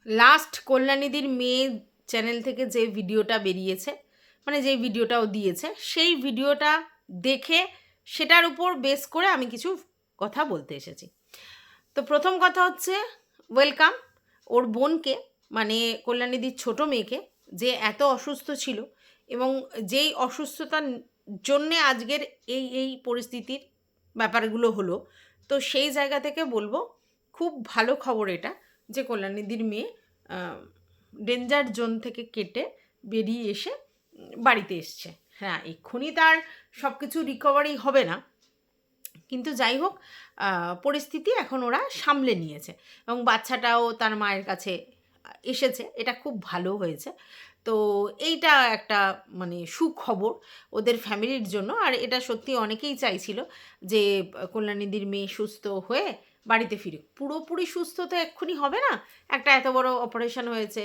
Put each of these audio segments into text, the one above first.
Last কল্যাণীদির মেয়ে channel থেকে যে ভিডিওটা বেরিয়েছে, মানে যেই ভিডিওটাও দিয়েছে, সেই ভিডিওটা দেখে সেটার উপর বেস করে আমি কিছু কথা বলতে এসেছি। তো প্রথম কথা হচ্ছে, ওয়েলকাম ওর বোনকে, মানে কল্যাণীদির ছোট মেয়েকে, যে এত অসুস্থ ছিল এবং যেই অসুস্থতার জন্যে আজকের এই এই পরিস্থিতির ব্যাপারগুলো হলো। তো সেই জায়গা থেকে বলবো, খুব ভালো খবর এটা যে কল্যাণীদির মেয়ে ডেঞ্জার জোন থেকে কেটে বেরিয়ে এসে বাড়িতে এসছে। হ্যাঁ, এক্ষুনি তার সব কিছু রিকভারি হবে না, কিন্তু যাই হোক, পরিস্থিতি এখন ওরা সামলে নিয়েছে এবং বাচ্চাটাও তার মায়ের কাছে এসেছে। এটা খুব ভালো হয়েছে। তো এইটা একটা মানে সুখবর ওদের ফ্যামিলির জন্য। আর এটা সত্যি অনেকেই চাইছিল যে কল্যাণীদির মেয়ে সুস্থ হয়ে বাড়িতে ফিরে। পুরোপুরি সুস্থ তো এক্ষুনি হবে না, একটা এত বড় অপারেশন হয়েছে,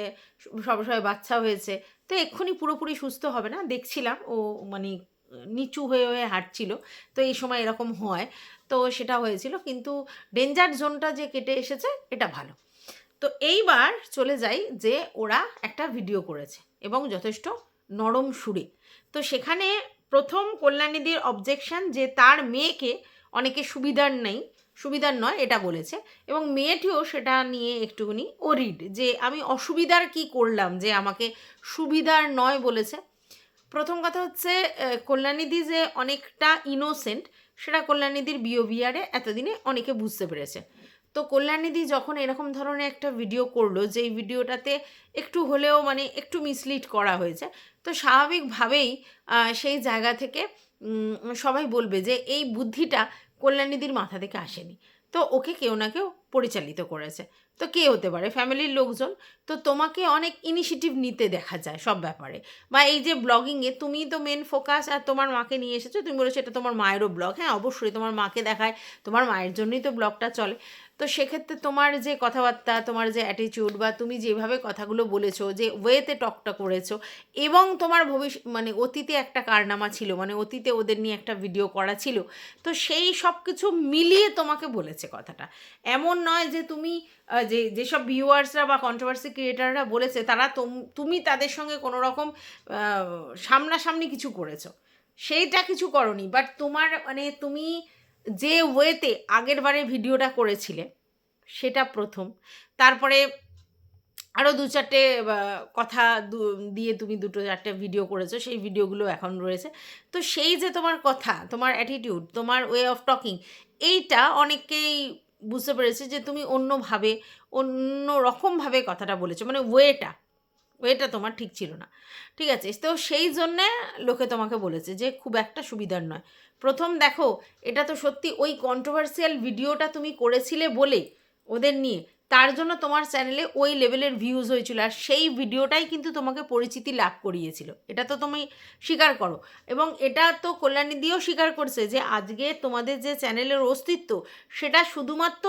সবে বাচ্চা হয়েছে, তো এক্ষুনি পুরোপুরি সুস্থ হবে না। দেখছিলাম ও মানে নিচু হয়ে হয়ে হাঁটছিল, তো এই সময় এরকম হয়, তো সেটা হয়েছিল। কিন্তু ডেঞ্জার জোনটা যে কেটে এসেছে, এটা ভালো। তো এইবার চলে যাই যে ওরা একটা ভিডিও করেছে এবং যথেষ্ট নরম সুরে। তো সেখানে প্রথম কল্যাণীদির অবজেকশন যে তার মেয়েকে অনেকে সুবিধার নয় এটা বলেছে, এবং মেয়েটিও সেটা নিয়ে একটুখানি ওরিড যে আমি অসুবিধার কি করলাম যে আমাকে সুবিধার নয় বলেছে। প্রথম কথা হচ্ছে, কল্যাণীদি যে অনেকটা ইনোসেন্ট সেটা কল্যাণীদির বিহেভিয়ারে এতদিনে অনেকে বুঝতে পেরেছে। তো কল্যাণীদি যখন এরকম ধরনের একটা ভিডিও করলো, যেই ভিডিওটাতে একটু হলেও মানে একটু মিসলিড করা হয়েছে, তো স্বাভাবিকভাবেই সেই জায়গা থেকে সবাই বলবে যে এই বুদ্ধিটা কল্যাণীদির মাথা থেকে আসেনি। তো ওকে কেউ না কেউ পরিচালিত করেছে। তো কে হতে পারে? ফ্যামিলির লোকজন। তো তোমাকে অনেক ইনিশিয়েটিভ নিতে দেখা যায় সব ব্যাপারে। বা এই যে ব্লগিংয়ে তুমি তো মেন ফোকাস, আর তোমার মাকে নিয়ে এসেছো, তুমি বলেছো এটা তোমার মায়েরও ব্লগ। হ্যাঁ, অবশ্যই তোমার মাকে দেখায়, তোমার মায়ের জন্যই তো ব্লগটা চলে। তো সেক্ষেত্রে তোমার যে কথাবার্তা, তোমার যে অ্যাটিটিউড, বা তুমি যেভাবে কথাগুলো বলেছো, যে ওয়েতে টকটা করেছো, এবং তোমার মানে অতীতে একটা কারনামা ছিল, মানে অতীতে ওদের নিয়ে একটা ভিডিও করা ছিল, তো সেই সব কিছু মিলিয়ে তোমাকে বলেছে কথাটা। এমন নয় যে তুমি যেসব ভিউয়ার্সরা বা কন্ট্রোভার্সি ক্রিয়েটাররা বলেছে তারা তুমি তাদের সঙ্গে কোনো রকম সামনাসামনি কিছু করেছো, সেইটা কিছু করনি। বাট তোমার মানে তুমি যে ওয়েতে আগের বারে ভিডিওটা করেছিলে সেটা প্রথম। তারপরে আরও দু চারটে কথা দিয়ে তুমি দুটো চারটে ভিডিও করেছো, সেই ভিডিওগুলো এখন রয়েছে। তো সেই যে তোমার কথা, তোমার অ্যাটিটিউড, তোমার ওয়ে অফ টকিং, এইটা অনেকেই বুঝতে পেরেছে যে তুমি অন্যভাবে, অন্য রকমভাবে কথাটা বলেছো, মানে ওয়েটা তোমার ঠিক ছিল না। ঠিক আছে, তো সেই জন্যে লোকে তোমাকে বলেছে যে খুব একটা সুবিধার নয়। প্রথম দেখো, এটা তো সত্যি ওই কন্ট্রোভার্সিয়াল ভিডিওটা তুমি করেছিলে বলে ওদের নিয়ে, তার জন্য তোমার চ্যানেলে ওই লেভেলের ভিউজ হয়েছিল, আর সেই ভিডিওটাই কিন্তু তোমাকে পরিচিতি লাভ করিয়েছিল, এটা তো তুমি স্বীকার করো। এবং এটা তো কল্যাণীদিও স্বীকার করছে যে আজকে তোমাদের যে চ্যানেলের অস্তিত্ব, সেটা শুধুমাত্র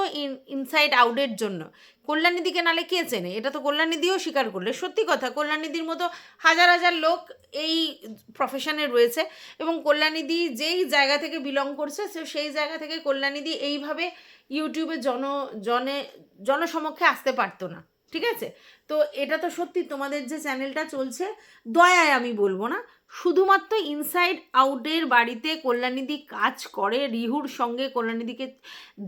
ইনসাইড আউটের জন্য। কল্যাণীদিকে নালে কে চেনে, এটা তো কল্যাণীদিও স্বীকার করলে। সত্যি কথা, কল্যাণীদির মতো হাজার হাজার লোক এই প্রফেশনে রয়েছে, এবং কল্যাণীদি যেই জায়গা থেকে বিলং করছে, সেই জায়গা থেকে কল্যাণীদি এইভাবে ইউটিউবে জনসমক্ষে আসতে পারতো না। ঠিক আছে, তো এটা তো সত্যি তোমাদের যে চ্যানেলটা চলছে, দয়ায় আমি বলবো না, শুধুমাত্র ইনসাইড আউটের বাড়িতে কল্যাণীদি কাজ করে, রিহুর সঙ্গে কল্যাণীদিকে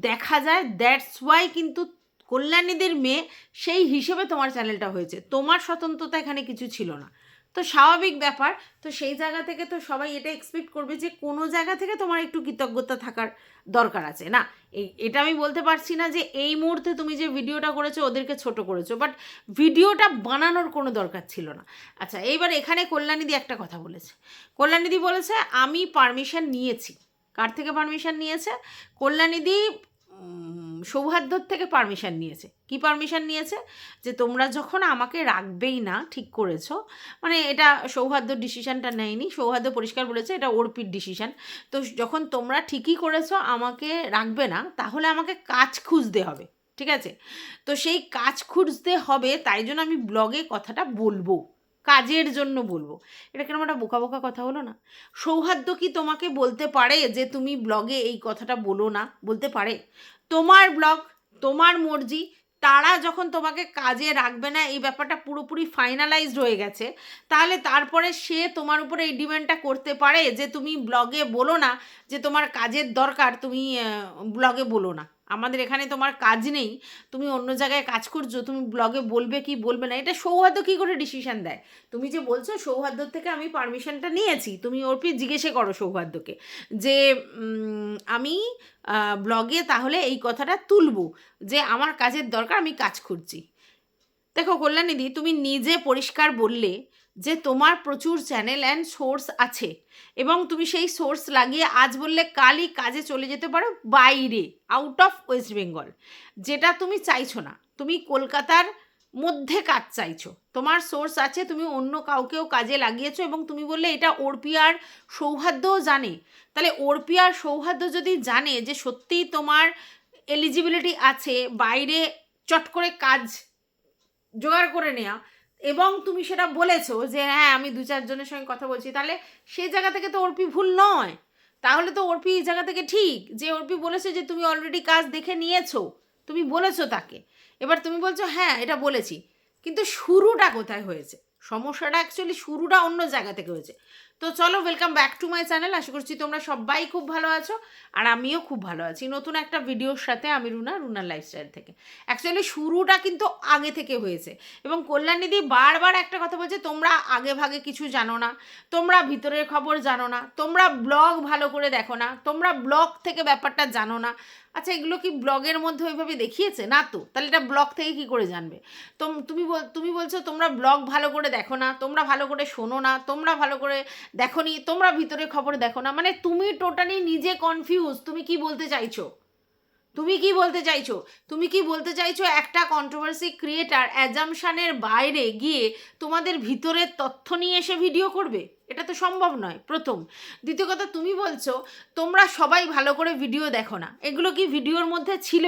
দেখা যায়, দ্যাটস ওয়াই কিন্তু কল্যাণীদের মেয়ে সেই হিসেবে তোমার চ্যানেলটা হয়েছে, তোমার স্বতন্ত্রতা এখানে কিছু ছিল না। তো স্বাভাবিক ব্যাপার। তো সেই জায়গা থেকে তো সবাই এটা এক্সপেক্ট করবে যে কোনো জায়গা থেকে তোমার একটু কৃতজ্ঞতা থাকার দরকার আছে। না, এটা আমি বলতে পারছি না যে এই মুহূর্তে তুমি যে ভিডিওটা করেছো ওদেরকে ছোট করেছো, বাট ভিডিওটা বানানোর কোনো দরকার ছিল না। আচ্ছা, এইবার এখানে কল্যাণীদি একটা কথা বলেছে। কল্যাণীদি বলেছে আমি পারমিশন নিয়েছি। কার থেকে পারমিশন নিয়েছে? কল্যাণীদি সৌহার্দ্যর থেকে পারমিশন নিয়েছে। কি পারমিশন নিয়েছে? যে তোমরা যখন আমাকে রাখবেই না ঠিক করেছো, মানে এটা সৌহার্দ্য ডিসিশানটা নেয়নি, সৌহার্দ্য পরিষ্কার বলেছে এটা অর্পির ডিসিশান। তো যখন তোমরা ঠিকই করেছো আমাকে রাখবে না, তাহলে আমাকে কাজ খুঁজতে হবে। ঠিক আছে, তো সেই কাজ খুঁজতে হবে, তাই জন্য আমি ব্লগে কথাটা বলবো, কাজের জন্য বলবো। এটা কেন একটা বোকা বোকা কথা হলো না? সৌহার্দ্য কি তোমাকে বলতে পারে যে তুমি ব্লগে এই কথাটা বলো না? বলতে পারে? তোমার ব্লগ, তোমার মর্জি, তারা যখন তোমাকে কাজে রাখবে না, এই ব্যাপারটা পুরোপুরি ফাইনালাইজড হয়ে গেছে, তাহলে তারপরে সে তোমার উপরে এই ডিমান্ডটা করতে পারে যে তুমি ব্লগে বলো না যে তোমার কাজের দরকার, তুমি ব্লগে বলো না, আমাদের এখানে তোমার কাজ নেই, তুমি অন্য জায়গায় কাজ করছো, তুমি ব্লগে বলবে কি বলবে না। এটা সৌহার্দ্য কী করে ডিসিশন দেয়? তুমি যে বলছো সৌহার্দ্যর থেকে আমি পারমিশনটা নিয়েছি, তুমি ওরপি জিজ্ঞেসে করো সৌহার্দ্যকে যে আমি ব্লগে তাহলে এই কথাটা তুলবো যে আমার কাজের দরকার, আমি কাজ করছি। দেখো কল্যাণীদি, তুমি নিজে পরিষ্কার বললে যে তোমার প্রচুর চ্যানেল অ্যান্ড সোর্স আছে এবং তুমি সেই সোর্স লাগিয়ে আজ বললে কালই কাজে চলে যেতে পারো বাইরে, আউট অফ ওয়েস্ট বেঙ্গল, যেটা তুমি চাইছো না। তুমি কলকাতার মধ্যে কাজ চাইছো, তোমার সোর্স আছে, তুমি অন্য কাউকেও কাজে লাগিয়েছো এবং তুমি বললে এটা অর্পি আর সৌহার্দ্যও জানে। তাহলে অর্পি আর সৌহার্দ্য যদি জানে যে সত্যিই তোমার এলিজিবিলিটি আছে বাইরে চট করে কাজ জোগাড় করে নেওয়া, এবং তুমি সেটা বলেছো যে হ্যাঁ আমি 2-4 জনের সঙ্গে কথা বলছি, তাহলে সেই জায়গা থেকে তো অর্পি ভুল নয়। তাহলে তো অর্পি এই জায়গা থেকে ঠিক, যে অর্পি বলেছে যে তুমি অলরেডি কাজ দেখে নিয়েছো, তুমি বলেছো তাকে। এবার তুমি বলছো হ্যাঁ এটা বলেছি, কিন্তু শুরুটা কোথায় হয়েছে? সমস্যাটা অ্যাকচুয়ালি শুরুটা অন্য জায়গা থেকে হয়েছে। তো চলো, welcome back to my channel. আশা করছি তোমরা সবাই খুব ভালো আছো আর আমিও খুব ভালো আছি। নতুন একটা ভিডিওর সাথে আমি রুনার লাইফস্টাইল থেকে। অ্যাকচুয়ালি শুরুটা কিন্তু আগে থেকে হয়েছে এবং কল্যাণীদি বারবার একটা কথা বলছে, তোমরা আগে ভাগে কিছু জানো না, তোমরা ভিতরের খবর জানো না, তোমরা ব্লগ ভালো করে দেখো না, তোমরা ব্লগ থেকে ব্যাপারটা জানো না। আচ্ছা, এগুলো কি ব্লগের মধ্যে ওইভাবে দেখিয়েছে? না তো, তাহলে এটা ব্লগ থেকে কি করে জানবে? তুমি বলছো তোমরা ব্লগ ভালো করে দেখো না, তোমরা ভালো করে শোনো না, তোমরা ভালো করে দেখোনি, তোমরা ভিতরে খবর দেখো না, মানে তুমি টোটালি নিজে কনফিউজ। তুমি কি বলতে চাইছো? তুমি কি বলতে চাইছো একটা কন্ট্রোভার্সি ক্রিয়েটার অ্যাজামশানের বাইরে গিয়ে তোমাদের ভিতরের তথ্য নিয়ে এসে ভিডিও করবে? এটা তো সম্ভব নয়, প্রথম। দ্বিতীয় কথা, তুমি বলছো তোমরা সবাই ভালো করে ভিডিও দেখো না, এগুলো কি ভিডিওর মধ্যে ছিল?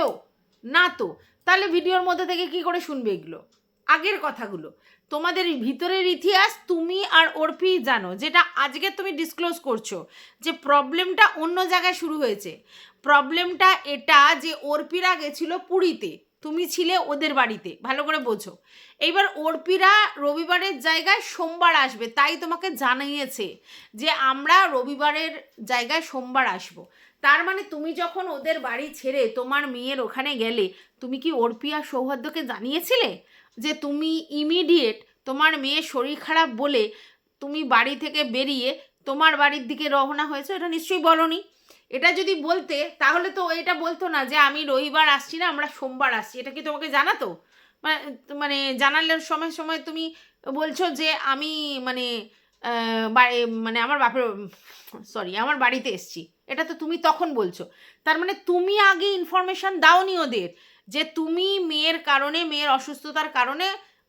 না তো, তাহলে ভিডিওর মধ্যে থেকে কি করে শুনবে এগুলো? আগের কথাগুলো, তোমাদের ভিতরের ইতিহাস তুমি আর অর্পি জানো, যেটা আজকে তুমি ডিসক্লোজ করছো যে প্রবলেমটা অন্য জায়গায় শুরু হয়েছে। প্রবলেমটা এটা যে অর্পিরা গেছিল পুরীতে, তুমি ছিলে ওদের বাড়িতে, ভালো করে বোঝো। এইবার অর্পিরা রবিবারের জায়গায় সোমবার আসবে, তাই তোমাকে জানিয়েছে যে আমরা রবিবারের জায়গায় সোমবার আসবো। তার মানে তুমি যখন ওদের বাড়ি ছেড়ে তোমার মেয়ের ওখানে গেলে, তুমি কি অর্পি আর সৌহার্দ্যকে জানিয়েছিলে যে তুমি ইমিডিয়েট তোমার মেয়ের শরীর খারাপ বলে তুমি বাড়ি থেকে বেরিয়ে তোমার বাড়ির দিকে রওনা হয়েছে? এটা নিশ্চয়ই বলনি। এটা যদি বলতে তাহলে তো এটা বলতো না যে আমি রবিবার আসছি না, আমরা সোমবার আসছি। এটা কি তোমাকে জানাতো? মানে জানালে সময় সময় তুমি বলছো যে আমি মানে মানে আমার বাপের আমার বাড়িতে এসছি, এটা তো তুমি তখন বলছো। তার মানে তুমি আগে ইনফরমেশন দাওনি ওদের যে তুমি মেয়ের কারণে, মেয়ের অসুস্থতার কারণে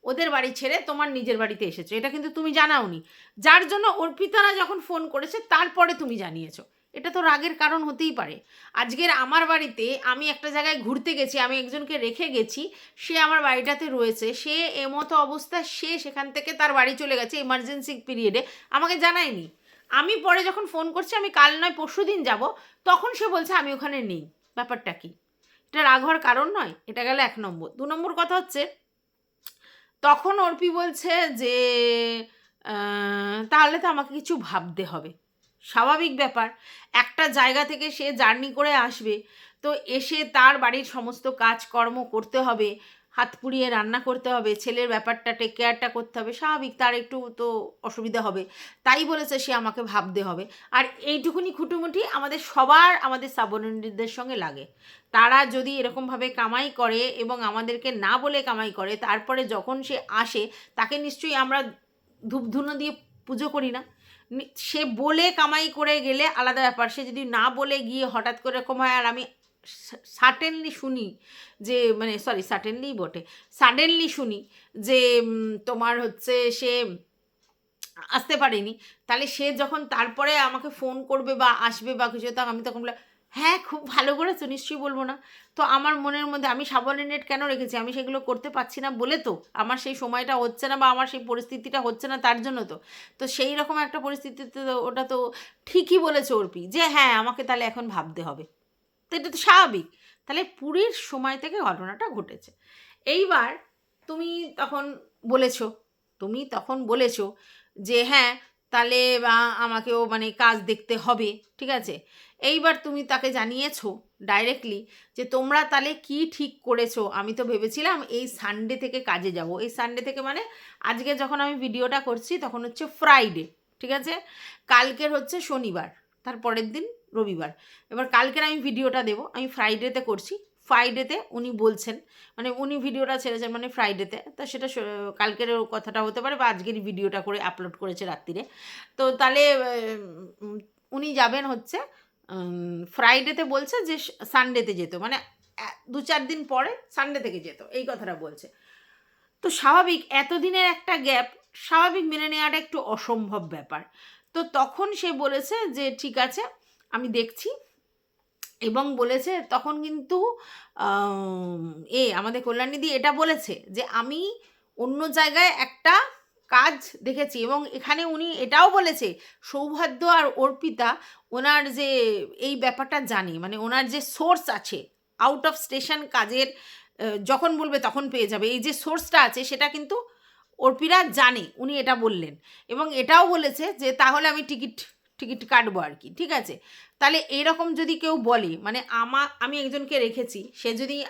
ওদের বাড়ি ছেড়ে তোমার নিজের বাড়িতে এসেছো, এটা কিন্তু তুমি জানাওনি। যার জন্য অর্পিতারা যখন ফোন করেছে তারপরে তুমি জানিয়েছো। এটা তো রাগের কারণ হতেই পারে। আজকের আমার বাড়িতে আমি একটা জায়গায় ঘুরতে গেছি, আমি একজনকে রেখে গেছি, সে আমার বাড়িটাতে রয়েছে, সে এমতো অবস্থায় সে সেখান থেকে তার বাড়ি চলে গেছে এমার্জেন্সি পিরিয়ডে, আমাকে জানায়নি। আমি পরে যখন ফোন করছি আমি কাল নয় পরশু দিন যাব, তখন সে বলছে আমি ওখানে নেই। ব্যাপারটা কি? এটা রাগ হওয়ার কারণ নয়। এটা গেল 1 নম্বর। 2 নম্বর কথা হচ্ছে, তখন অর্পি বলছে যে তাহলে তো আমাকে কিছু ভাবতে হবে। স্বাভাবিক ব্যাপার, একটা জায়গা থেকে সে জার্নি করে আসবে, তো এসে তার বাড়ির সমস্ত কাজকর্ম করতে হবে, হাত পুড়িয়ে রান্না করতে হবে, ছেলের ব্যাপারটা টেক কেয়ারটা করতে হবে, স্বাভাবিক তার একটু তো অসুবিধা হবে। তাই বলেছে সে আমাকে ভাবতে হবে। আর এইটুকুনি খুঁটিমুটি আমাদের সবার, আমাদের সাবঅর্ডিনেটদের সঙ্গে লাগে। তারা যদি এরকমভাবে কামাই করে এবং আমাদেরকে না বলে কামাই করে, তারপরে যখন সে আসে তাকে নিশ্চয়ই আমরা ধূপধুনো দিয়ে পুজো করি না? সে বলে কামাই করে গেলে আলাদা ব্যাপার, সে যদি না বলে গিয়ে হঠাৎ করে এরকম হয়। আর আমি সার্টেনলি শুনি যে সার্টেনলিই বটে, সাডেনলি শুনি যে তোমার হচ্ছে সে আসতে পারেনি, তাহলে সে যখন তারপরে আমাকে ফোন করবে বা আসবে বা কিছু, তখন আমি তখন বলে হ্যাঁ খুব ভালো করেছো, নিশ্চয়ই বলবো না। তো আমার মনের মধ্যে আমি সাবঅর্ডিনেট কেন রেখেছি? আমি সেগুলো করতে পারছি না বলে তো, আমার সেই সময়টা হচ্ছে না বা আমার সেই পরিস্থিতিটা হচ্ছে না, তার জন্য তো। তো সেই রকম একটা পরিস্থিতিতে তো ওটা তো ঠিকই বলেছে অর্পি যে হ্যাঁ আমাকে তাহলে এখন ভাবতে হবে। তো এটা তো স্বাভাবিক। তাহলে পুরীর সময় থেকে ঘটনাটা ঘটেছে। এইবার তুমি তখন বলেছো যে হ্যাঁ তাহলে আমাকেও মানে কাজ দেখতে হবে, ঠিক আছে। এইবার তুমি তাকে জানিয়েছো ডাইরেক্টলি যে তোমরা তাহলে কি ঠিক করেছো। আমি তো ভেবেছিলাম এই সানডে থেকে কাজে যাব, এই সানডে থেকে মানে আজকে যখন আমি ভিডিওটা করছি তখন হচ্ছে ফ্রাইডে, ঠিক আছে, কালকের হচ্ছে শনিবার, তার পরের দিন রবিবার। এবার কালকের আমি ভিডিওটা দেবো, আমি ফ্রাইডেতে করছি। ফ্রাইডেতে উনি বলছেন, মানে উনি ভিডিওটা ছেড়েছেন মানে ফ্রাইডেতে, তো সেটা কালকের কথাটা হতে পারে বা আজকেরই ভিডিওটা করে আপলোড করেছে রাত্রিরে। তো তাহলে উনি যাবেন হচ্ছে ফ্রাইডেতে, বলছে যে সানডেতে যেত, মানে 2-4 দিন পরে সানডে থেকে যেত, এই কথাটা বলছে। তো স্বাভাবিক, এতদিনের একটা গ্যাপ, স্বাভাবিক মেনে নেওয়াটা একটু অসম্ভব ব্যাপার। তো তখন সে বলেছে যে ঠিক আছে আমি দেখছি, এবং বলেছে তখন কিন্তু আমাদের কল্যাণীদি এটা বলেছে যে আমি অন্য জায়গায় একটা কাজ দেখেছি, এবং এখানে উনি এটাও বলেছে সৌভাগ্য আর অর্পিতা ওনার যে এই ব্যাপারটা জানে, মানে ওনার যে সোর্স আছে আউট অফ স্টেশন কাজের, যখন বলবে তখন পেয়ে যাবে, এই যে সোর্সটা আছে সেটা কিন্তু অর্পিরা জানে, উনি এটা বললেন। এবং এটাও বলেছে যে তাহলে আমি টিকিট কাটবো আর কি, ঠিক আছে। তাহলে এরকম যদি কেউ বলে, মানে আমি একজনকে রেখেছি,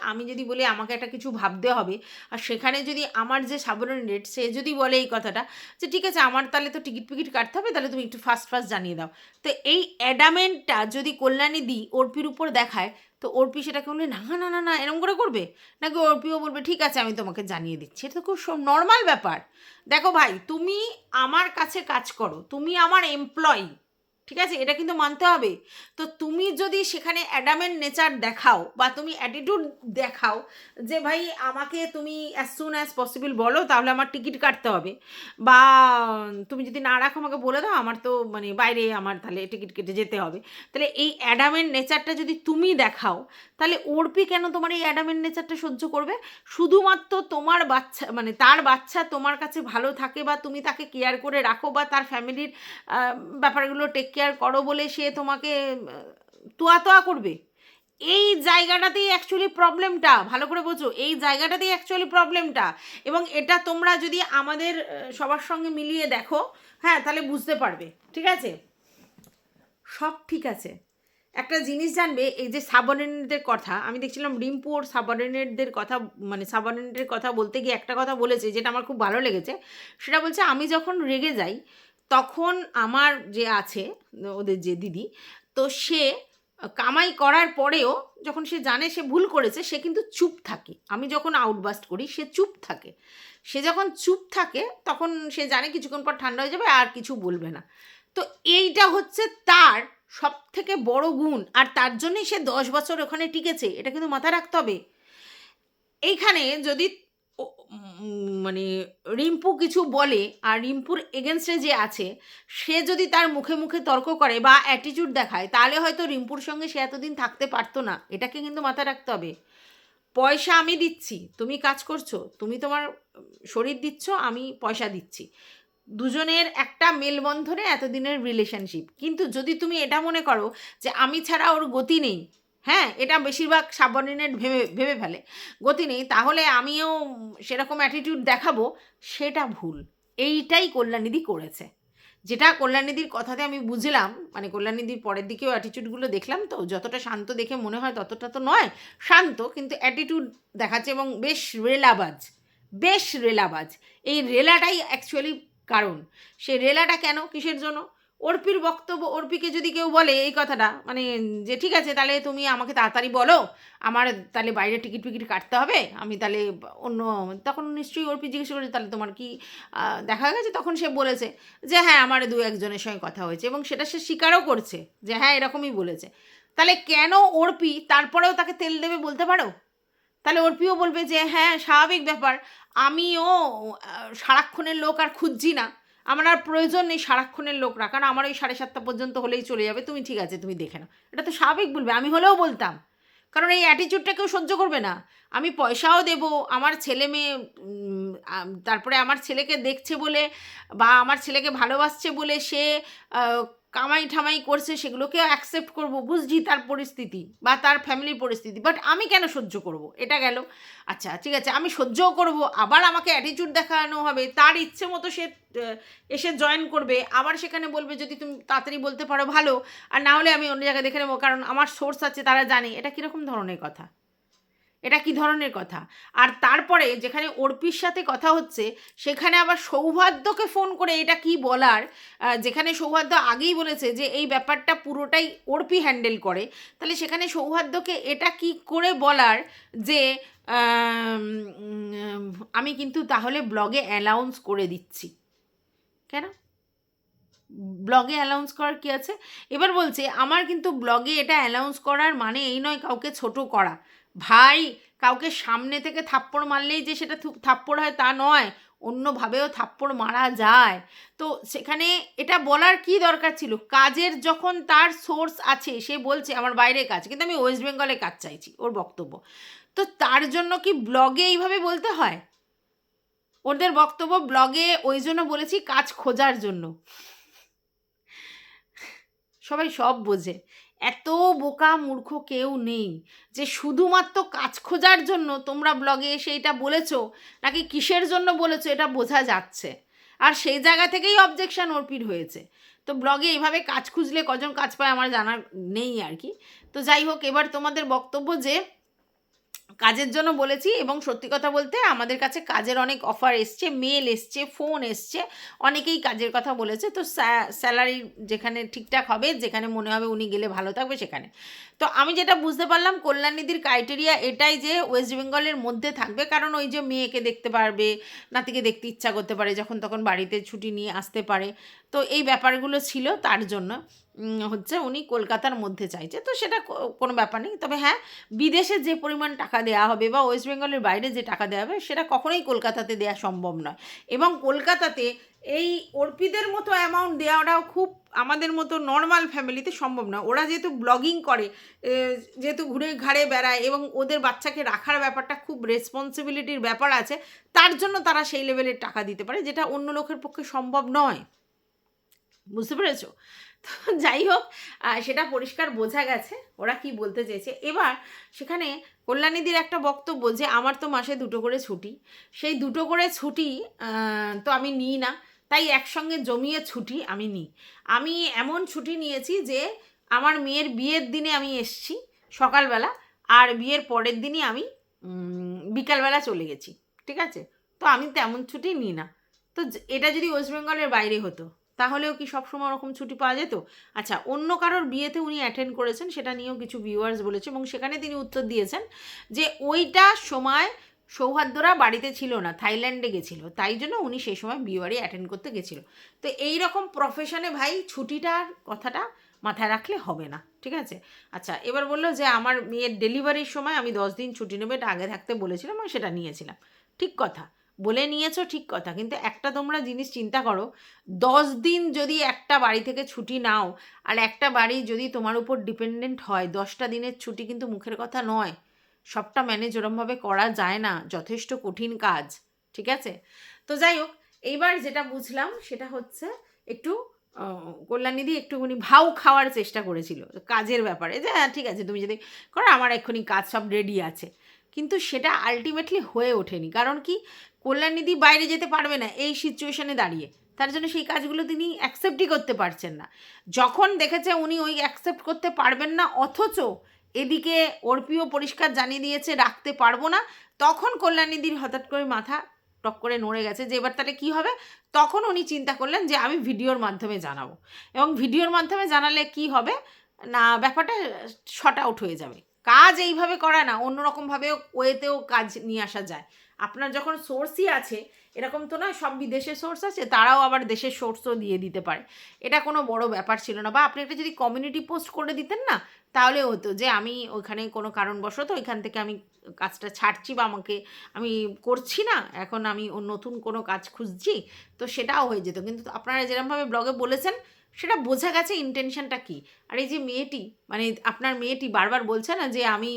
আমি যদি বলি আমাকে একটা কিছু ভাবতে হবে, আর সেখানে যদি আমার যে সাবঅর্ডিনেট সে যদি বলে এই কথাটা যে ঠিক আছে আমার তাহলে তো টিকিট কাটতে হবে, তাহলে তুমি একটু ফাস্ট জানিয়ে দাও। তো এই অ্যাডামেন্টটা যদি কল্যাণী দি অর্পির উপর দেখায়, তো অর্পি সেটাকে বলবে না না না না এরকম করবে, নাকি অর্পিও বলবে ঠিক আছে আমি তোমাকে জানিয়ে দিচ্ছি। এটা তো খুব নর্মাল ব্যাপার। দেখো ভাই, তুমি আমার কাছে কাজ করো, তুমি আমার এমপ্লয়ি, ঠিক আছে, এটা কিন্তু মানতে হবে। তো তুমি যদি সেখানে অ্যাডামেন্ট নেচার দেখাও বা তুমি অ্যাটিটিউড দেখাও যে ভাই আমাকে তুমি অ্যাজ সুন অ্যাজ পসিবল বলো, তাহলে আমার টিকিট কাটতে হবে, বা তুমি যদি না রাখো আমাকে বলে দাও আমার তো মানে বাইরে আমার তাহলে টিকিট কেটে যেতে হবে, তাহলে এই অ্যাডামেন্ট নেচারটা যদি তুমি দেখাও, তাহলে অর্পি কেন তোমার এই অ্যাডামেন্ট নেচারটা সহ্য করবে? শুধুমাত্র তোমার বাচ্চা, মানে তার বাচ্চা তোমার কাছে ভালো থাকে বা তুমি তাকে কেয়ার করে রাখো বা তার ফ্যামিলির ব্যাপারগুলো টেক কেয়ার করো বলে সে তোমাকে তোয়া করবে। এই জায়গাটাতেই অ্যাকচুয়ালি প্রবলেমটা, ভালো করে বোঝো, এই জায়গাটাতেই অ্যাকচুয়ালি প্রবলেমটা। এবং এটা তোমরা যদি আমাদের সবার সঙ্গে মিলিয়ে দেখো, হ্যাঁ, তাহলে বুঝতে পারবে, ঠিক আছে। সব ঠিক আছে, একটা জিনিস জানবে, এই যে সাবঅর্ডিনেটদের কথা আমি দেখছিলাম, রিম্পু ওর সাবঅর্ডিনেটদের কথা, মানে সাবঅর্ডিনেটের কথা বলতে গিয়ে একটা কথা বলেছে যেটা আমার খুব ভালো লেগেছে। সেটা বলছে আমি যখন রেগে যাই তখন আমার যে আছে ওদের যে দিদি, তো সে কামাই করার পরেও যখন সে জানে সে ভুল করেছে সে কিন্তু চুপ থাকে, আমি যখন আউটবাস্ট করি সে চুপ থাকে, সে যখন চুপ থাকে তখন সে জানে কিছুক্ষণ পর ঠান্ডা হয়ে যাবে আর কিছু বলবে না। তো এইটা হচ্ছে তার সব থেকে বড় গুণ, আর তার জন্যই সে 10 বছর ওখানে টিকেছে, এটা কিন্তু মাথায় রাখতে হবে। এইখানে যদি মানে রিম্পু কিছু বলে আর রিম্পুর এগেনস্টে যে আছে সে যদি তার মুখে মুখে তর্ক করে বা অ্যাটিটিউড দেখায়, তাহলে হয়তো রিম্পুর সঙ্গে সে এতদিন থাকতে পারতো না, এটাকে কিন্তু মাথায় রাখতে হবে। পয়সা আমি দিচ্ছি, তুমি কাজ করছো, তুমি তোমার শরীর দিচ্ছ, আমি পয়সা দিচ্ছি, দুজনের একটা মেলবন্ধনে এতদিনের রিলেশনশিপ। কিন্তু যদি তুমি এটা মনে করো যে আমি ছাড়া ওর গতি নেই, হ্যাঁ, এটা বেশিরভাগ সাবঅর্ডিনেট ভেবে ফেলে, গতি নেই, তাহলে আমিও সেরকম অ্যাটিটিউড দেখাবো, সেটা ভুল। এইটাই কল্যাণীদি করেছে, যেটা কল্যাণীদির কথাতে আমি বুঝলাম, মানে কল্যাণীদির পরের দিকেও অ্যাটিটিউডগুলো দেখলাম, তো যতটা শান্ত দেখে মনে হয় ততটা তো নয় শান্ত, কিন্তু অ্যাটিটিউড দেখাচ্ছে এবং বেশ রেলাবাজ। এই রেলাটাই অ্যাকচুয়ালি কারণ। সে রেলাটা কেন, কিসের জন্য? অর্পির বক্তব্য, অর্পিকে যদি কেউ বলে এই কথাটা, মানে যে ঠিক আছে তাহলে তুমি আমাকে তাড়াতাড়ি বলো, আমার তাহলে বাইরে টিকিট কাটতে হবে, আমি তাহলে অন্য, তখন নিশ্চয়ই অর্পি জিজ্ঞেস করেছে তাহলে তোমার কি দেখা গেছে, তখন সে বলেছে যে হ্যাঁ আমার 2-1 জনের সঙ্গে কথা হয়েছে, এবং সেটা সে স্বীকারও করছে যে হ্যাঁ এরকমই বলেছে। তাহলে কেন অর্পি তারপরেও তাকে তেল দেবে বলতে পারো? তাহলে অর্পিও বলবে যে হ্যাঁ স্বাভাবিক ব্যাপার, আমিও সারাক্ষণের লোক আর খুঁজছি না, আমার আর প্রয়োজন নেই সারাক্ষণের লোক রাখা, কারণ আমার ওই 7:30 পর্যন্ত হলেই চলে যাবে, তুমি ঠিক আছে তুমি দেখে নাও, এটা তো স্বাভাবিক বলবে, আমি হলেও বলতাম, কারণ এই অ্যাটিটিউডটা কেউ সহ্য করবে না। আমি পয়সাও দেব, আমার ছেলে মেয়ে তারপরে আমার ছেলেকে দেখছে বলে বা আমার ছেলেকে ভালোবাসছে বলে সে কামাই ঠামাই করছে সেগুলোকেও অ্যাকসেপ্ট করব, বুঝছি তার পরিস্থিতি বা তার ফ্যামিলির পরিস্থিতি, বাট আমি কেন সহ্য করব? এটা গেল। আচ্ছা ঠিক আছে, আমি সহ্যও করব, আবার আমাকে অ্যাটিটিউড দেখানো হবে, তার ইচ্ছে মতো সে এসে জয়েন করবে, আবার সেখানে বলবে যদি তুমি তাড়াতাড়ি বলতে পারো ভালো, আর না হলে আমি অন্য জায়গায় দেখে নেবো, কারণ আমার সোর্স আছে, তারা জানে। এটা কীরকম ধরনের কথা? এটা কি ধরনের কথা? আর তারপরে যেখানে অর্পির সাথে কথা হচ্ছে সেখানে আবার সৌহার্দ্যকে ফোন করে এটা কি বলার, যেখানে সৌহার্দ্য আগেই বলেছে যে এই ব্যাপারটা পুরোটাই অর্পি হ্যান্ডেল করে, তাহলে সেখানে সৌহার্দ্যকে এটা কি করে বলার যে আমি কিন্তু তাহলে ব্লগে অ্যালাউন্স করে দিচ্ছি। কেন ব্লগে অ্যালাউন্স করার কি আছে? এবার বলছে আমার কিন্তু ব্লগে এটা অ্যালাউন্স করার মানে এই নয় কাউকে ছোট করা। ভাই, কাউকে সামনে থেকে থাপ্পড় মারলেই যে সেটা থাপ্পড় হয় তা নয়, অন্যভাবেও থাপ্পড় মারা যায়। তো সেখানে এটা বলার কি দরকার ছিল? কাজের যখন তার সোর্স আছে, সে বলছে আমার বাইরে কাজ, কিন্তু আমি ওয়েস্ট বেঙ্গলে কাজ চাইছি, ওর বক্তব্য। তো তার জন্য কি ব্লগে এইভাবে বলতে হয়? ওদের বক্তব্য ব্লগে ওই জন্য বলেছি কাজ খোঁজার জন্য। সবাই সব বোঝে, এত বোকা মূর্খ কেউ নেই যে শুধুমাত্র কাজ খোঁজার জন্য তোমরা ব্লগে এসে এটা বলেছো, নাকি কিসের জন্য বলেছো এটা বোঝা যাচ্ছে। আর সেই জায়গা থেকেই অবজেকশন অর্পির হয়েছে। তো ব্লগে এইভাবে কাজ খুঁজলে কজন কাজ পায় আমার জানা নেই আর কি। তো যাই হোক, এবার তোমাদের বক্তব্য যে কাজের জন্য বলেছি, এবং সত্যি কথা বলতে আমাদের কাছে কাজের অনেক অফার এসছে, মেল এসছে, ফোন এসছে, অনেকেই কাজের কথা বলেছে। তো স্যালারি যেখানে ঠিকঠাক হবে, যেখানে মনে হবে উনি গেলে ভালো থাকবে সেখানে। তো আমি যেটা বুঝতে পারলাম কল্যাণীদির ক্রাইটেরিয়া এটাই যে ওয়েস্ট বেঙ্গলের মধ্যে থাকবে, কারণ ওই যে মেয়েকে দেখতে পারবে, নাতিকে দেখতে ইচ্ছা করতে পারে, যখন তখন বাড়িতে ছুটি নিয়ে আসতে পারে। তো এই ব্যাপারগুলো ছিল, তার জন্য হচ্ছে উনি কলকাতার মধ্যে চাইছে। তো সেটা কোনো ব্যাপার নেই। তবে হ্যাঁ, বিদেশে যে পরিমাণ টাকা দেওয়া হবে বা ওয়েস্ট বেঙ্গলের বাইরে যে টাকা দেওয়া হবে সেটা কখনোই কলকাতাতে দেওয়া সম্ভব নয়। এবং কলকাতাতে এই অর্পিদের মতো অ্যামাউন্ট দেওয়াটাও খুব আমাদের মতো নর্মাল ফ্যামিলিতে সম্ভব না। ওরা যেহেতু ব্লগিং করে, যেহেতু ঘুরে ঘাড়ে বেড়ায়, এবং ওদের বাচ্চাকে রাখার ব্যাপারটা খুব রেসপন্সিবিলিটির ব্যাপার আছে, তার জন্য তারা সেই লেভেলের টাকা দিতে পারে, যেটা অন্য লোকের পক্ষে সম্ভব নয়। বুঝতে পেরেছ? তো যাই হোক, সেটা পরিষ্কার বোঝা গেছে ওরা কি বলতে চেয়েছে। এবার সেখানে কল্যাণীদির একটা বক্তব্য যে আমার তো মাসে 2টো করে ছুটি, সেই 2টো করে ছুটি তো আমি নিই না, তাই একসঙ্গে জমিয়ে ছুটি আমি নিই। আমি এমন ছুটি নিয়েছি যে আমার মেয়ের বিয়ের দিনে আমি এসছি সকালবেলা, আর বিয়ের পরের দিনই আমি বিকালবেলা চলে গেছি, ঠিক আছে? তো আমি তেমন ছুটি নিই না। তো এটা যদি ওয়েস্ট বেঙ্গলের বাইরে হতো তাহলেও কি সবসময় ওরকম ছুটি পাওয়া যেত? আচ্ছা, অন্য কারোর বিয়েতে উনি অ্যাটেন্ড করেছেন, সেটা নিয়েও কিছু ভিউয়ার্স বলেছে, এবং সেখানে তিনি উত্তর দিয়েছেন যে ওইটা সময় সৌহার্দ্যরা বাড়িতে ছিল না, থাইল্যান্ডে গেছিলো, তাই জন্য উনি সেই সময় বিয়ে বাড়ি অ্যাটেন্ড করতে গেছিলো। তো এই রকম প্রফেশনে ভাই ছুটিটার কথাটা মাথায় রাখলে হবে না, ঠিক আছে? আচ্ছা, এবার বললো যে আমার মেয়ের ডেলিভারির সময় আমি 10 দিন ছুটি নেবে, এটা আগে থাকতে বলেছিলাম, আমি সেটা নিয়েছিলাম। ঠিক কথা বলে নিয়েছো, ঠিক কথা, কিন্তু একটা তোমরা জিনিস চিন্তা করো, 10 দিন যদি একটা বাড়ি থেকে ছুটি নাও, আর একটা বাড়ি যদি তোমার উপর ডিপেন্ডেন্ট হয়, 10টা দিনের ছুটি কিন্তু মুখের কথা নয়। সবটা ম্যানেজ ওরমভাবে করা যায় না, যথেষ্ট কঠিন কাজ, ঠিক আছে? তো যাই হোক, এইবার যেটা বুঝলাম সেটা হচ্ছে একটু কল্যাণীদি একটুখানি ভাও খাওয়ার চেষ্টা করেছিল কাজের ব্যাপারে, যে হ্যাঁ ঠিক আছে তুমি যদি করো, আমার এক্ষুনি কাজ সব রেডি আছে। কিন্তু সেটা আলটিমেটলি হয়ে ওঠেনি। কারণ কি, কল্যাণীদি বাইরে যেতে পারবে না এই সিচুয়েশনে দাঁড়িয়ে, তার জন্য সেই কাজগুলো তিনি অ্যাকসেপ্টই করতে পারছেন না। যখন দেখেছে উনি ওই অ্যাকসেপ্ট করতে পারবেন না, অথচ এদিকে অর্পিও পরিষ্কার জানিয়ে দিয়েছে রাখতে পারবো না, তখন কল্যাণীদির হঠাৎ করে মাথা টক করে নড়ে গেছে যে এবার তাহলে কী হবে। তখন উনি চিন্তা করলেন যে আমি ভিডিওর মাধ্যমে জানাবো, এবং ভিডিওর মাধ্যমে জানালে কি হবে না, ব্যাপারটা শর্ট আউট হয়ে যাবে। কাজ এইভাবে করা না, অন্যরকমভাবেও ওয়েতেও কাজ নিয়ে আসা যায়। আপনার যখন সোর্সই আছে, এরকম তো নয় সব বিদেশের সোর্স আছে, তারাও আবার দেশের সোর্সও দিয়ে দিতে পারে, এটা কোনো বড় ব্যাপার ছিল না। বা আপনি একটা যদি কমিউনিটি পোস্ট করে দিতেন না, তাহলে হতো যে আমি ওইখানে কোনো কারণবশত ওইখান থেকে আমি কাজটা ছাড়ছি, বা আমি করছি না, এখন আমি নতুন কোনো কাজ খুঁজছি, তো সেটাও হয়ে যেত। কিন্তু আপনারা যেরকমভাবে ব্লগে বলেছেন সেটা বোঝা গেছে ইন্টেনশনটা কী। আর এই যে মেয়েটি, মানে আপনার মেয়েটি বারবার বলছে না যে আমি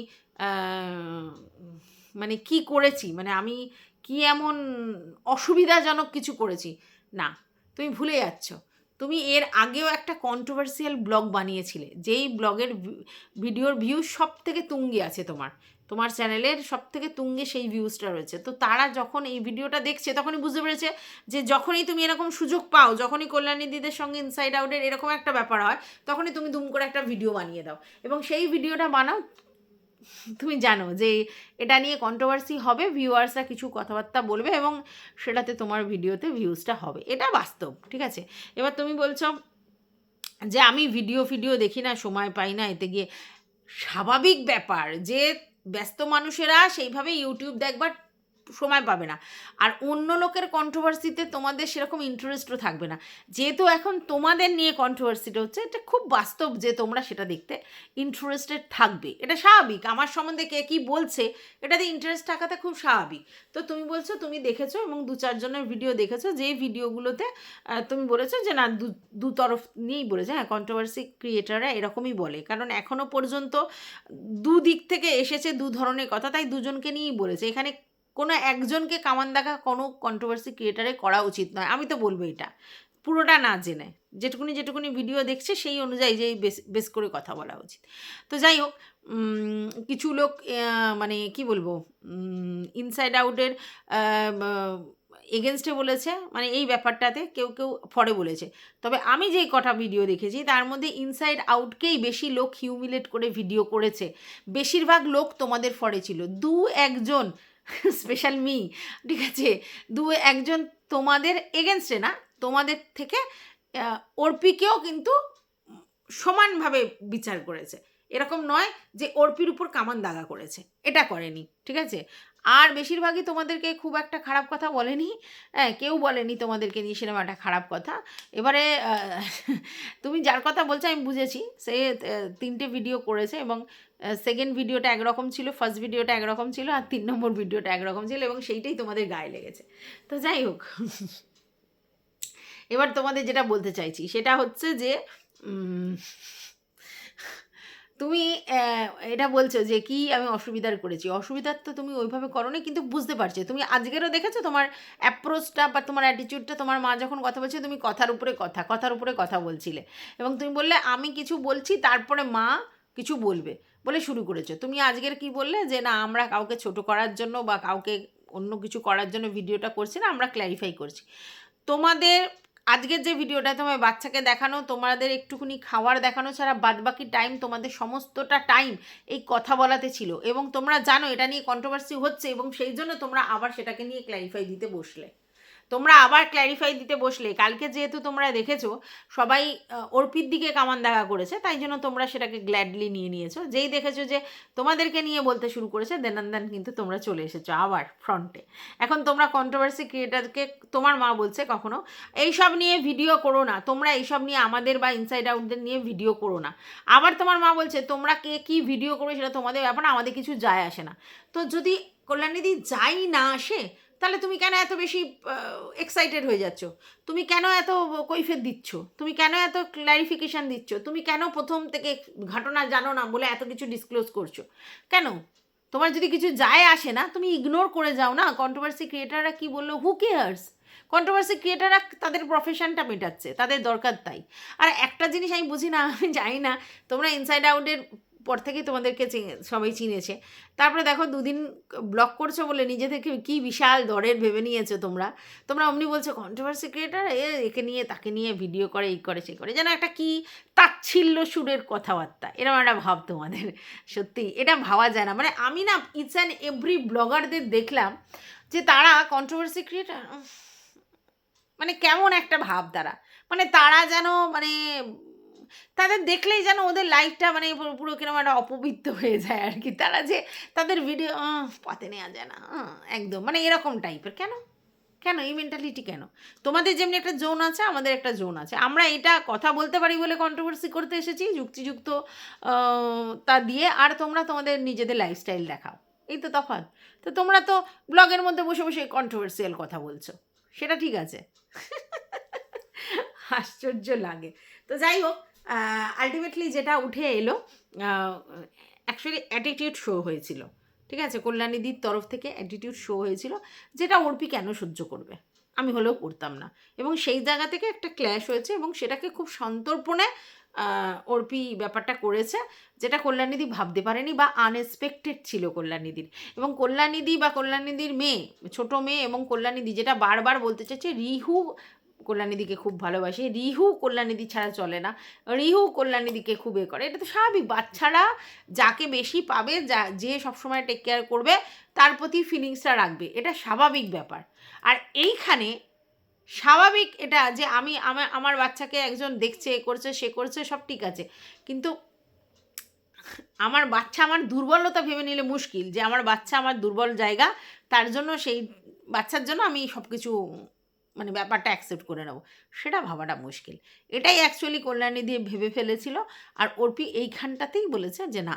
মানে কি করেছি, মানে আমি কি এমন অসুবিধাজনক কিছু করেছি, না, তুমি ভুলে যাচ্ছ। তুমি এর আগেও একটা কন্ট্রোভার্সিয়াল ব্লগ বানিয়েছিলে, যেই ব্লগের ভিডিওর ভিউজ সব থেকে তুঙ্গে আছে, তোমার চ্যানেলের সব থেকে তুঙ্গে সেই ভিউজটা রয়েছে। তো তারা যখন এই ভিডিওটা দেখছে তখনই বুঝতে পেরেছে যে যখনই তুমি এরকম সুযোগ পাও, যখনই কল্যাণী দিদির সঙ্গে ইনসাইড আউটের এরকম একটা ব্যাপার হয়, তখনই তুমি দুম করে একটা ভিডিও বানিয়ে দাও, এবং সেই ভিডিওটা বানাও। তুমি জানো যে এটা নিয়ে কন্ট্রোভার্সি হবে, ভিউয়ার্সরা কিছু কথাবার্তা বলবে এবং সেটাতে তোমার ভিডিওতে ভিউজটা হবে, এটা বাস্তব, ঠিক আছে। এবার তুমি বলছো যে আমি ভিডিও দেখি না, সময় পাই না, এতে গিয়ে স্বাভাবিক ব্যাপার যে ব্যস্ত মানুষেরা সেইভাবে ইউটিউব দেখবার সময় পাবে না, আর অন্য লোকের কন্ট্রোভার্সিতে তোমাদের সেরকম ইন্টারেস্টও থাকবে না। যেহেতু এখন তোমাদের নিয়ে কন্ট্রোভার্সিটা হচ্ছে, এটা খুব বাস্তব যে তোমরা সেটা দেখতে ইন্টারেস্টেড থাকবে, এটা স্বাভাবিক। আমার সম্বন্ধে কে কী বলছে এটাতে ইন্টারেস্ট থাকাটা খুব স্বাভাবিক। তো তুমি বলছো তুমি দেখেছো এবং 2-4 জনের ভিডিও দেখেছো, যেই ভিডিওগুলোতে তুমি বলেছো যে না, দু তরফ নিয়েই বলেছে। হ্যাঁ, কন্ট্রোভার্সি ক্রিয়েটাররা এরকমই বলে, কারণ এখনও পর্যন্ত দুদিক থেকে এসেছে দু ধরনের কথা, তাই দুজনকে নিয়েই বলেছে। এখানে কোনো একজনকে কামান দেখা কোনো কন্ট্রোভার্সি ক্রিয়েটারে করা উচিত নয়, আমি তো বলবো এটা পুরোটা না জেনে, যেটুকুনি ভিডিও দেখছে সেই অনুযায়ী যেই বেশ করে কথা বলা উচিত। তো যাই হোক, কিছু লোক মানে কি বলবো, ইনসাইড আউটের এগেনস্টে বলেছে, মানে এই ব্যাপারটাতে কেউ ফরে বলেছে। তবে আমি যেই কটা ভিডিও দেখেছি তার মধ্যে ইনসাইড আউটকেই বেশি লোক হিউমিলেট করে ভিডিও করেছে, বেশিরভাগ লোক তোমাদের ফরে ছিল। 2-1 স্পেশাল মি, ঠিক আছে, 2-1 তোমাদের এগেনস্টে না, তোমাদের থেকে অর্পিকেও কিন্তু সমানভাবে বিচার করেছে। এরকম নয় যে অর্পির উপর কামান দাগা করেছে, এটা করেনি, ঠিক আছে। আর বেশিরভাগই তোমাদেরকে খুব একটা খারাপ কথা বলেনি, হ্যাঁ, কেউ বলেনি তোমাদেরকে নিয়ে সেরকম একটা খারাপ কথা। এবারে তুমি যার কথা বলছো আমি বুঝেছি, সে 3টে ভিডিও করেছে এবং সেকেন্ড ভিডিওটা একরকম ছিল, ফার্স্ট ভিডিওটা একরকম ছিল, আর 3 নম্বর ভিডিওটা একরকম ছিল, এবং সেইটাই তোমাদের গায়ে লেগেছে। তো যাই হোক, এবার তোমাদের যেটা বলতে চাইছি সেটা হচ্ছে যে তুমি এটা বলছো যে কি আমি অসুবিধার করেছি, অসুবিধার তো তুমি ওইভাবে করো না, কিন্তু বুঝতে পারছো। তুমি আজকেরও দেখেছো তোমার অ্যাপ্রোচটা বা তোমার অ্যাটিটিউডটা, তোমার মা যখন কথা বলছে তুমি কথার উপরে কথা বলছিলে, এবং তুমি বললে আমি কিছু বলছি তারপরে মা কিছু বলবে বলে শুরু করেছো। তুমি আজকের কি বললে যে না, আমরা কাউকে ছোট করার জন্য বা কাউকে অন্য কিছু করার জন্য ভিডিওটা করছি না, আমরা ক্ল্যারিফাই করছি। তোমাদের আজকের যে ভিডিওটা তোমার বাচ্চাকে দেখানো, তোমাদের একটুখানি খাওয়ার দেখানো ছাড়া বাদবাকি টাইম, তোমাদের সমস্তটা টাইম এই কথা বলাতে ছিল, এবং তোমরা জানো এটা নিয়ে কন্ট্রোভার্সি হচ্ছে, এবং সেই জন্য তোমরা আবার সেটাকে নিয়ে ক্ল্যারিফাই দিতে বসলে। কালকে যেহেতু তোমরা দেখেছো সবাই অর্পির দিকে কামান দেখা করেছে, তাই জন্য তোমরা সেটাকে গ্ল্যাডলি নিয়ে নিয়েছো। যেই দেখেছো যে তোমাদেরকে নিয়ে বলতে শুরু করেছে, দেন কিন্তু তোমরা চলে এসেছো আবার ফ্রন্টে। এখন তোমরা কন্ট্রোভার্সি ক্রিয়েটারকে, তোমার মা বলছে কখনো এইসব নিয়ে ভিডিও করো না, তোমরা এইসব নিয়ে আমাদের বা ইনসাইড আউটদের নিয়ে ভিডিও করো না। আবার তোমার মা বলছে তোমরা কে কী ভিডিও করবে সেটা তোমাদের ব্যাপার, আমাদের কিছু যায় আসে না। তো যদি কল্যাণীদি যাই না আসে, তাহলে তুমি কেন এত বেশি এক্সাইটেড হয়ে যাচ্ছ? তুমি কেন এত কৈফিয়ত দিচ্ছ? তুমি কেন এত ক্ল্যারিফিকেশান দিচ্ছ? তুমি কেন প্রথম থেকে ঘটনা জানো না বলে এত কিছু ডিসক্লোজ করছো কেন? তোমার যদি কিছু যায় আসে না, তুমি ইগনোর করে যাও না। কন্ট্রোভার্সি ক্রিয়েটাররা কী বললো, হু কেয়ার্স? কন্ট্রোভার্সি ক্রিয়েটাররা তাদের প্রফেশনটা মেটাচ্ছে, তাদের দরকার তাই। আর একটা জিনিস আমি বুঝি না, আমি জানি না, তোমরা ইনসাইড আউটের পর থেকেই তোমাদেরকে সবাই চিনেছে, তারপরে দেখো 2 দিন ব্লক করছো বলে নিজে থেকে কী বিশাল দরের ভেবে নিয়েছো তোমরা অমনি বলছো কন্ট্রোভার্সি ক্রিয়েটার, একে নিয়ে তাকে নিয়ে ভিডিও করে, এই করে সেই করে, যেন একটা কি তাচ্ছিল্য সুরের কথাবার্তা, এরকম একটা ভাব তোমাদের। সত্যি এটা ভাবা যায় না। মানে আমি না ইটস অ্যান্ড এভরি ব্লগারদের দেখলাম যে তারা কন্ট্রোভার্সি ক্রিয়েটার, মানে কেমন একটা ভাব তারা, মানে তারা যেন মানে তাদের দেখলেই যেন ওদের লাইফটা মানে পুরো কিরকম একটা অপবিত্র হয়ে যায় আর কি। তারা যে তাদের ভিডিও পাতে নেওয়া যায় না একদম, মানে এরকম টাইপের। কেন কেন এই মেন্টালিটি কেন? তোমাদের যেমনি একটা জোন আছে, আমাদের একটা জোন আছে। আমরা এটা কথা বলতে পারি বলে কন্ট্রোভার্সি করতে এসেছি, যুক্তিযুক্ত তা দিয়ে, আর তোমরা তোমাদের নিজেদের লাইফস্টাইল দেখাও, এই তো তফাৎ। তো তোমরা তো ব্লগের মধ্যে বসে বসে কন্ট্রোভার্সিয়াল কথা বলছো, সেটা ঠিক আছে। আশ্চর্য লাগে। তো যাই হোক, আলটিমেটলি যেটা উঠে এলো, অ্যাকচুয়ালি অ্যাটিটিউড শো হয়েছিল, ঠিক আছে, কল্যাণীদির তরফ থেকে অ্যাটিটিউড শো হয়েছিল, যেটা অর্পি কেন সহ্য করবে, আমি হলেও করতাম না। এবং সেই জায়গা থেকে একটা ক্ল্যাশ হয়েছে এবং সেটাকে খুব সন্তর্পণে অর্পি ব্যাপারটা করেছে, যেটা কল্যাণীদি ভাবতে পারেনি বা আনএক্সপেক্টেড ছিল কল্যাণীদির। এবং কল্যাণীদি বা কল্যাণীদির মেয়ে, ছোট মেয়ে এবং কল্যাণীদি যেটা বারবার বলতে চাইছে, রিহু কল্যাণীদিকে খুব ভালোবাসে, রিহু কল্যাণীদি ছাড়া চলে না, রিহু কল্যাণীদিকে খুব করে। এটা তো স্বাভাবিক, বাচ্চারা যাকে বেশি পাবে, যে সবসময় টেক কেয়ার করবে তার প্রতি ফিলিংসটা রাখবে, এটা স্বাভাবিক ব্যাপার। আর এইখানে স্বাভাবিক এটা যে আমার বাচ্চাকে একজন দেখছে, এ করছে, সে করছে, সব ঠিক আছে, কিন্তু আমার বাচ্চা আমার দুর্বলতা ভেবে নিলে মুশকিল, যে আমার বাচ্চা আমার দুর্বল জায়গা, তার জন্য সেই বাচ্চার জন্য আমি সব কিছু মানে ব্যাপারটা অ্যাকসেপ্ট করে নেব, সেটা ভাবাটা মুশকিল। এটাই অ্যাকচুয়ালি কল্যাণী দিয়ে ভেবে ফেলেছিল। আর অর্পি এইখানটাতেই বলেছে যে না,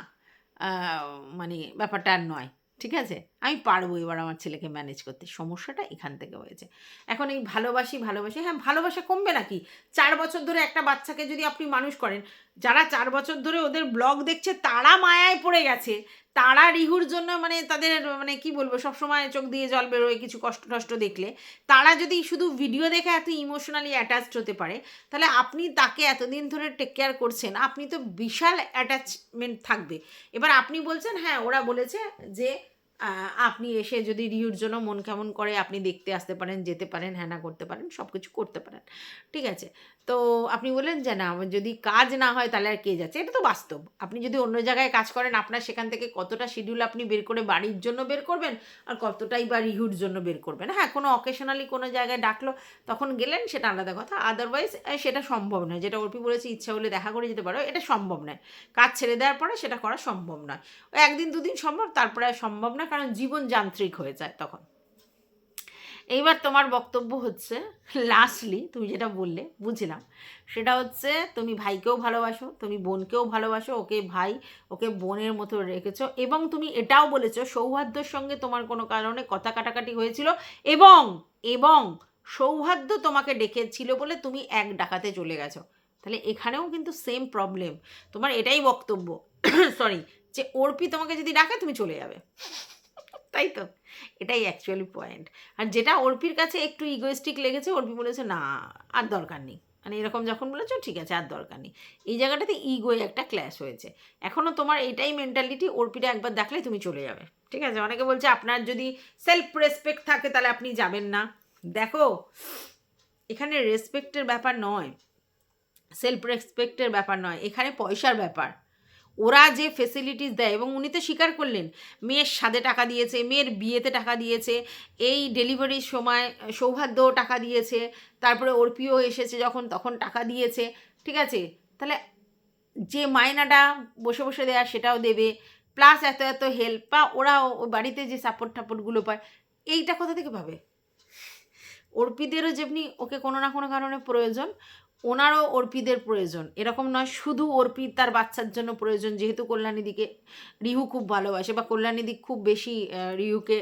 মানে ব্যাপারটা আর নয়, ঠিক আছে, আমি পারবো এবার আমার ছেলেকে ম্যানেজ করতে। সমস্যাটা এখান থেকে হয়েছে। এখন এই ভালোবাসি, হ্যাঁ ভালোবাসা কমবে নাকি? 4 বছর ধরে একটা বাচ্চাকে যদি আপনি মানুষ করেন, যারা 4 বছর ধরে ওদের ব্লগ দেখছে তারা মায়ায় পড়ে গেছে, তারা রিহুর জন্য মানে তাদের মানে কি বলবো, সবসময় চোখ দিয়ে জল বেরোয় কিছু কষ্ট টষ্ট দেখলে, তারা যদি শুধু ভিডিও দেখে এত ইমোশনালি অ্যাটাচড হতে পারে, তাহলে আপনি তাকে এতদিন ধরে টেক কেয়ার করছেন, আপনি তো বিশাল অ্যাটাচমেন্ট থাকবে। এবার আপনি বলছেন হ্যাঁ ওরা বলেছে যে আপনি এসে যদি রিহুর জন্য মন কেমন করে আপনি দেখতে আসতে পারেন, যেতে পারেন, হ্যানা করতে পারেন, সব কিছু করতে পারেন, ঠিক আছে। তো আপনি বললেন যে না, যদি কাজ না হয় তাহলে আর কে যাচ্ছে, এটা তো বাস্তব। আপনি যদি অন্য জায়গায় কাজ করেন, আপনার সেখান থেকে কতটা শিডিউল আপনি বের করে বাড়ির জন্য বের করবেন, আর কতটাই বা রিহুর জন্য বের করবেন। হ্যাঁ, কোনো অকেশনালি কোনো জায়গায় ডাকলো তখন গেলেন, সেটা আলাদা কথা, আদারওয়াইজ সেটা সম্ভব নয়। যেটা অর্পি বলেছে ইচ্ছা হলে দেখা করে যেতে পারো, এটা সম্ভব নয়। কাজ ছেড়ে দেওয়ার পরে সেটা করা সম্ভব নয়। ওই 1 দিন 2 দিন সম্ভব, তারপরে আর সম্ভব না, কারণ জীবন যান্ত্রিক হয়ে যায় তখন। এইবার তোমার বক্তব্য হচ্ছে লাস্টলি তুমি যেটা বললে বুঝলাম, সেটা হচ্ছে তুমি ভাইকেও ভালোবাসো, তুমি বোনকেও ভালোবাসো, ওকে ভাই ওকে বোনের মতো রেখেছো, এবং তুমি এটাও বলেছো সৌহার্দ্যর সঙ্গে তোমার কোনো কারণে কথা কাটাকাটি হয়েছিল, এবং এবং সৌহার্দ্য তোমাকে ডেকেছিল বলে তুমি এক ডাকাতে চলে গেছো। তাহলে এখানেও কিন্তু সেম প্রবলেম। তোমার এটাই বক্তব্য সরি, যে অর্পি তোমাকে যদি ডাকে তুমি চলে যাবে, তাই তো? এটাই অ্যাকচুয়ালি পয়েন্ট। আর যেটা অর্পির কাছে একটু ইগোয়েস্টিক লেগেছে, অর্পি বলেছে না আর দরকার নেই, মানে এরকম যখন বলেছো ঠিক আছে আর দরকার নেই, এই জায়গাটাতে ইগোয়ে একটা ক্ল্যাশ হয়েছে। এখনও তোমার এটাই মেন্টালিটি, অর্পিটা একবার দেখলে তুমি চলে যাবে, ঠিক আছে। অনেকে বলছে আপনার যদি সেলফ রেসপেক্ট থাকে তাহলে আপনি যাবেন না। দেখো, এখানে রেসপেক্টের ব্যাপার নয়, সেলফ রেসপেক্টের ব্যাপার নয়, এখানে পয়সার ব্যাপার। ওরা যে ফেসিলিটিস দেয়, এবং উনি তো স্বীকার করলেন মেয়ের সাদে টাকা দিয়েছে, মেয়ের বিয়েতে টাকা দিয়েছে, এই ডেলিভারির সময় সৌহার্দ্যও টাকা দিয়েছে, তারপরে অর্পিও এসেছে যখন তখন টাকা দিয়েছে, ঠিক আছে। তাহলে যে মায়নাটা বসে বসে দেয়া সেটাও দেবে, প্লাস এত এত হেল্প, বা ওরা বাড়িতে যে সাপোর্ট টাপোর্টগুলো পায়, এইটা কোথা থেকে পাবে? অর্পিদেরও যেমনি ওকে কোনো না কোনো কারণে প্রয়োজন, ওনারও অর্পিদের প্রয়োজন। এরকম নয় শুধু অর্পিত তার বাচ্চার জন্য প্রয়োজন, যেহেতু কল্যাণীদিকে রিহু খুব ভালোবাসে, বা কল্যাণীদি খুব বেশি রিহুকে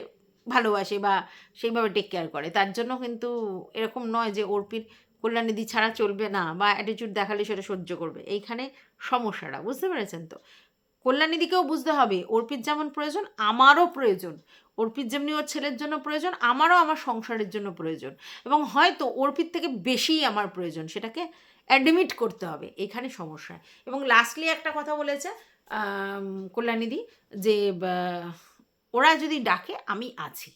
ভালোবাসে বা সেইভাবে টেক কেয়ার করে, তার জন্য কিন্তু এরকম নয় যে অর্পির কল্যাণীদি ছাড়া চলবে না, বা অ্যাটিটিউড দেখালে সেটা সহ্য করবে। এইখানে সমস্যাটা বুঝতে পেরেছেন তো? কল্যাণীদিকেও বুঝতে হবে অর্পিত যেমন প্রয়োজন আমারও প্রয়োজন, অর্পিত যেমনি ওর ছেলের জন্য প্রয়োজন আমারও আমার সংসারের জন্য প্রয়োজন, এবং হয়তো অর্পিত থেকে বেশিই আমার প্রয়োজন, সেটাকে অ্যাডমিট করতে হবে, এখানে সমস্যা। এবং লাস্টলি একটা কথা বলেছে কল্যাণীদি, যে ওরা যদি ডাকে আমি আছি।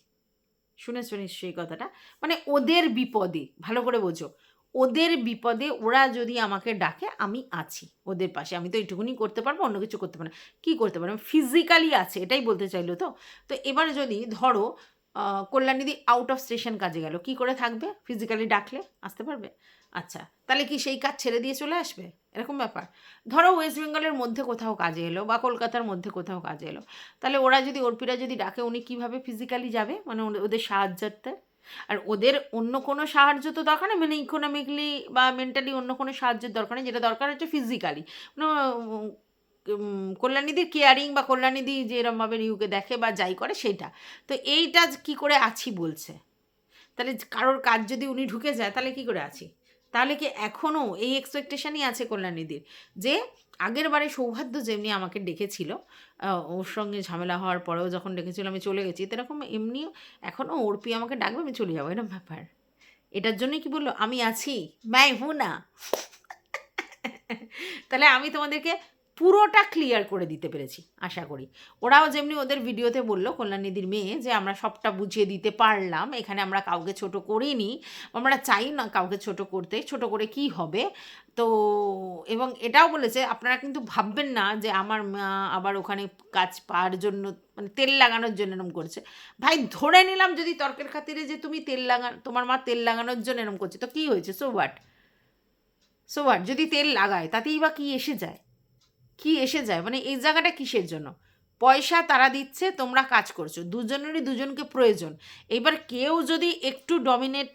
শুনেছো নিশ্চয়ই কথাটা, মানে ওদের বিপদে, ভালো করে বোঝো, ওদের বিপদে ওরা যদি আমাকে ডাকে আমি আছি ওদের পাশে। আমি তো এইটুকুনি করতে পারবো, অন্য কিছু করতে পারবো না। কী করতে পারবো? ফিজিক্যালি আছে, এটাই বলতে চাইলো তো। তো এবার যদি ধরো কল্যাণীদি আউট অফ স্টেশন কাজে গেল, কি করে থাকবে? ফিজিক্যালি ডাকলে আসতে পারবে? আচ্ছা, তাহলে কি সেই কাজ ছেড়ে দিয়ে চলে আসবে? এরকম ব্যাপার। ধরো ওয়েস্ট বেঙ্গলের মধ্যে কোথাও কাজে এলো, বা কলকাতার মধ্যে কোথাও কাজে এলো, তাহলে ওরা যদি অর্পিরা যদি ডাকে, উনি কীভাবে ফিজিক্যালি যাবে? মানে ওদের সাহায্যার্থে। আর ওদের অন্য কোনো সাহায্য তো দরকার নেই, মানে ইকোনমিকলি বা মেন্টালি অন্য কোনো সাহায্যের দরকার নেই, যেটা দরকার হচ্ছে ফিজিক্যালি। কল্যাণীদির কেয়ারিং, বা কল্যাণীদি যে এরমভাবে রিউকে দেখে বা যাই করে সেইটা। তো এইটা কি করে আছি বলছে? তাহলে কারোর কাজ যদি উনি ঢুকে যায় তাহলে কি করে আছি? তাহলে কি এখনও এই এক্সপেকটেশনই আছে কল্যাণীদির যে আগের বারে সৌহার্দ্য যেমনি আমাকে ডেকেছিল, ওর সঙ্গে ঝামেলা হওয়ার পরেও যখন ডেকেছিল আমি চলে গেছি, এরকম এমনিও এখনও অর্পি আমাকে ডাকবে আমি চলে যাবো, এরকম ব্যাপার। এটার জন্যই কি বললো আমি আছি, ম্যাই হু না। তাহলে আমি তোমাদেরকে পুরোটা ক্লিয়ার করে দিতে পেরেছি আশা করি। ওরাও যেমনি ওদের ভিডিওতে বললো কল্যাণীদির মেয়ে যে আমরা সবটা বুঝিয়ে দিতে পারলাম, এখানে আমরা কাউকে ছোট করিনি, আমরা চাই না কাউকে ছোট করতে, ছোট করে কি হবে। তো এবং এটাও বলেছে আপনারা কিন্তু ভাববেন না যে আমার মা আবার ওখানে কাজ পাওয়ার জন্য মানে তেল লাগানোর জন্য এরম করছে। ভাই ধরে নিলাম যদি তর্কের খাতিরে যে তুমি তোমার মা তেল লাগানোর জন্য এরম করছে, তো কী হয়েছে? সো হোয়াট যদি তেল লাগায় তাতেই বা কী এসে যায়? কি এসে যায় মানে এই জায়গাটা কিসের জন্য? পয়সা তারা দিচ্ছে, তোমরা কাজ করছো, দুজনেরই দুজনকে প্রয়োজন। এবার কেউ যদি একটু ডমিনেট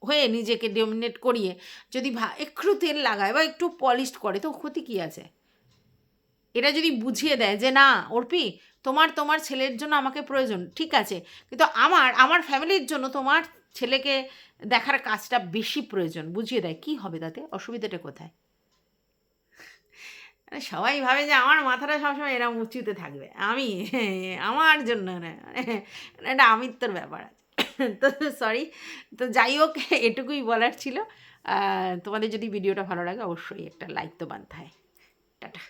হয়ে নিজেকে ডমিনেট করিয়ে যদি একটু তেল লাগায় বা একটু পলিশ করে তো ক্ষতি কী আছে? এটা যদি বুঝিয়ে দেয় যে না অর্পি তোমার ছেলের জন্য আমাকে প্রয়োজন, ঠিক আছে, কিন্তু আমার ফ্যামিলির জন্য তোমার ছেলেকে দেখার কাজটা বেশি প্রয়োজন, বুঝিয়ে দেয়, কি হবে তাতে? অসুবিধাটা কোথায়? সবাই ভাবে যে আমার মাথাটা সবসময় এরকম উঁচুতে থাকবে, আমি আমার জন্য না, এটা আমিত্বর ব্যাপার আছে। তো সরি, তো যাই হোক এটুকুই বলার ছিল। তোমাদের যদি ভিডিওটা ভালো লাগে অবশ্যই একটা লাইক তো বানতে হয়। টাটা।